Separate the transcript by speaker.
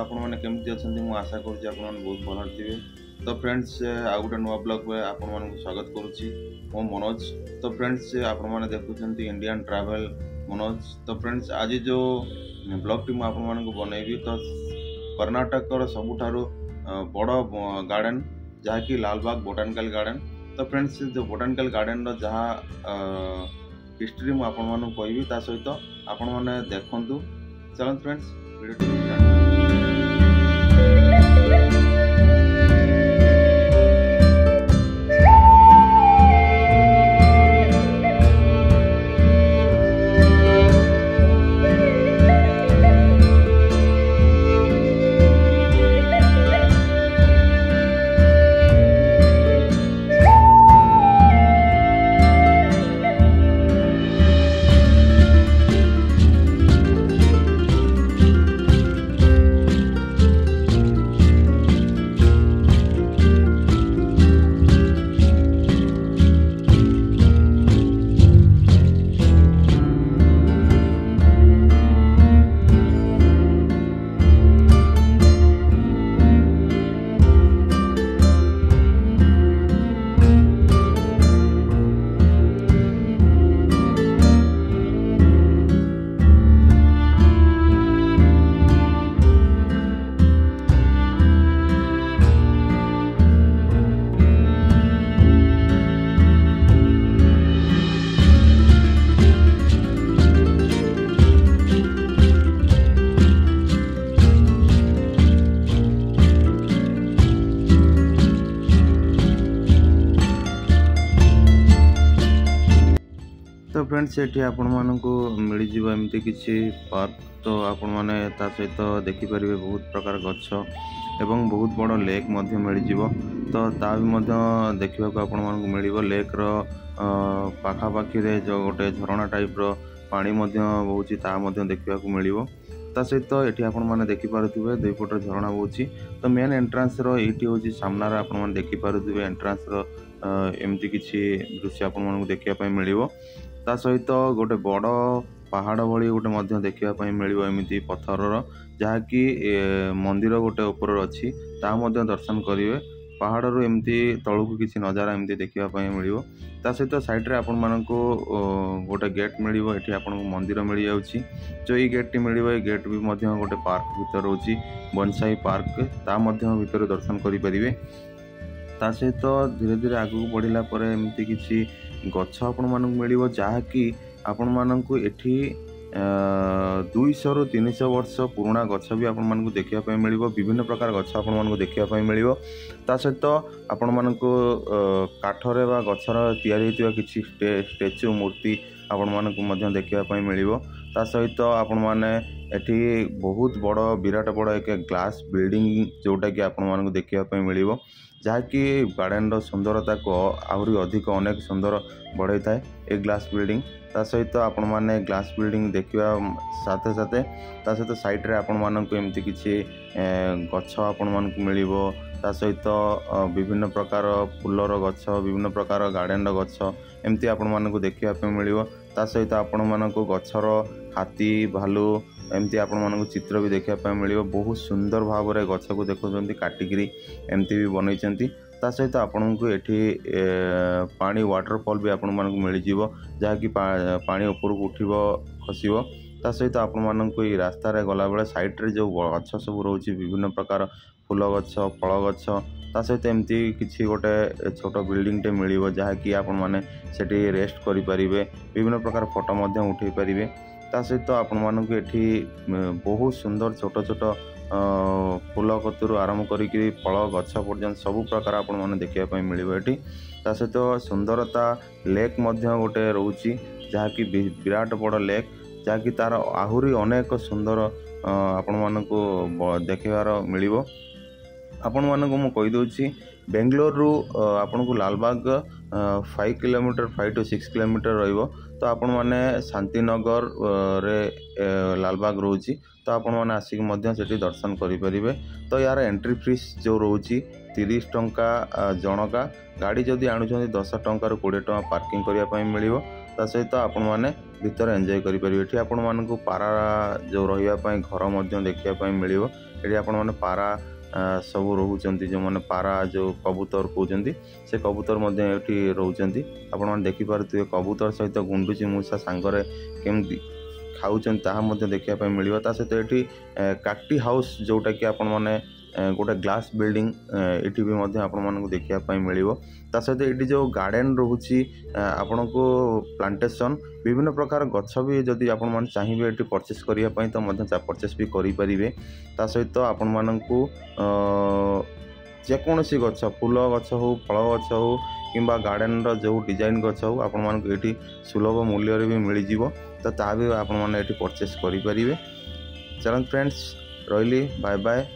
Speaker 1: आपण मैंने केमती अच्छा मुझे आशा करुँच आप बहुत भल थे। तो फ्रेंड्स आ गोटे नुआ ब्लॉग में आपण मानक स्वागत करुच्ची मो मनोज। तो फ्रेंड्स आपण मैंने देखुं इंडियन ट्रैवल मनोज। तो फ्रेंड्स आज जो ब्लॉग टी मुझे आपको बनैबी तो कर्नाटक सबुठारु बड़ गार्डन जहाँकि लालबाग बोटानिकल गार्डन। तो फ्रेंड्स जो बोटानिकल गार्डन जहाँ हिस्ट्री मुझे आपको कहबी ता सहित आपण मैंने देखु। चलते फ्रेंड्स वीडियो तो फ्रेंड्स ये आपण मानक मिल जाव एमती किसी पार्क। तो आपण मैंने सहित देखिपर बहुत प्रकार गछ एवं बहुत बड़ लेक मिल जाव। तो ता भी देखा आपण मानक मिल लेक पाखापाखि जो गोटे झरणा टाइप रो पानी बहुची ता देखा मिल। ता सहित ये आपण मैंने देखिपे दुई पट झरणा बहुची। तो मेन एंट्रांस ये हूँ सामना आपण मैंने देखिपे एंट्रांस एमती किसी दृश्य आपण देखा मिल। ता सहित गोटे बड़ पहाड़ भली गोटे देखा मिल एमती पत्थर जहाँकि मंदिर गोटे ऊपर अच्छी ता दर्शन करेंगे। पहाड़ रू एमती तलू किसी नजारा एमती देखा मिल। ता सहित साइड्रे आपण मानक गोटे गेट मिल ये मंदिर मिल जाऊँगी। जो ये गेट टी मिल गेट भी गोटे पार्क भीतर रोची बनसाई पार्क ता भीतर दर्शन करें। ता सहित धीरे धीरे आगू बढ़ला एमती किसी गछ आपण मानक मिल जहाँकि आपण मानक एठी 200 ରୁ 300 वर्ष पुराना गछ भी आपण मानक देखा मिल। विभिन्न प्रकार गछ आपण मानक देखा मिल। ता सहित आपण मानक काठरे बा गछर तैयारी होइतिबा किछि स्टैच्यू मूर्ति आपण मानक देखा मिल। ता सहित आपण माने एठी बहुत बड़ विराट बड़ एक ग्लास बिल्डिंग जोटा कि आपण मानक देखा मिल जहाँकि गार्डन सुंदरता को आहरी अधिक अनेक सुंदर बढ़ाई थाए ए ग्लास बिल्डिंग। ता सहित आपण माने ग्लास बिल्डिंग देखा साथे साथे ता सहित साइड रे आपण मानक एमती किछि गछ आपण मानक मिल। ता सहित विभिन्न प्रकार फूलर गछ विभिन्न प्रकार गार्डन गछ एमती आपण मानक देखा मिल। ता सहित आपण मानक गछर हाथी भालू एमती आपण मानक चित्र भी देखा मिल। बहुत सुंदर भाव में गछ को देखुं काटिकी एमती भी बनई। ता सहित आपण को एठी पानी वाटरफॉल भी आपण मानक मिल जाव जहाँकि पानी ऊपर को उठिबो खसिबो। ता सहित आपण मानक ये रास्ता रे गला बेले साइड रे जो गछ सब रोची विभिन्न प्रकार फूल गछ फल गछ ता सहित एमती किसी गोटे छोट बिल्डिंग टे मिल जहाँकि आपण माने सेठी रेस्ट करि परिबे विभिन्न प्रकार फोटो मध्य उठै परिबे। ता सहित आपण मानक एठी बहुत सुंदर छोट छोट फूल कतुरु आरंभ करी फल गछ पर्यंत सबु प्रकार आपण माने देखा मिल एठी। ता सहित सुंदरता लेक मध्य गोटे रोची जहाँकि विराट बड़ लेक जहाँकि तार आहुरी अनेक सुंदर आपण मानक देखार मिल। आपण मानक मु कहि दउची बेंगलोर रु आपण को लालबाग 5 किलोमीटर 5 to 6 किलोमीटर रहिबो। तो आपण माने शांतिनगर रे लालबाग रोची तो आपण माने आसिक मध्य सेठी दर्शन करि परिबे। तो यार एंट्री फीस जो रोची 30 टंका जनका गाड़ी जदि आणुछन 10 टंका रु 20 टंका पार्किंग करिया पई मिलिबो। ता सहित आपण माने भीतर एंजॉय करि परिबे। एठी आपण मानकु पारा जो रहिया पई घर मध्य देखिया पई मिलिबो ये आपण मैंने पारा सब रोचंती जो मैंने पारा जो कबूतर कहते से कबूतर ये रोचंती आपण मैंने देखिपे कबूतर सहित गुंडुची मूषा सांगरे केमती खाऊन ताहा देखा मिल सहित ये काटी हाउस जोटा कि आपण मैंने गोटे ग्लास बिल्डिंग ये भी आपण देखा मिल सहित ये जो गार्डन रोची आपण को प्लांटेशन विभिन्न प्रकार गछ भी जदि आपण मैंने चाहिए ये परचेस करने तो परचेस भी करें सहित आपण मानू जेकोसी गछ फूल गछ हो फल गछ हो कि गार्डन जो डिजाइन गछ हो आपण मानक ये सुलभ मूल्य भी मिल तो ता भी आपण मैंने ये परचेस करें। चलन फ्रेंड्स रही बाय बाय।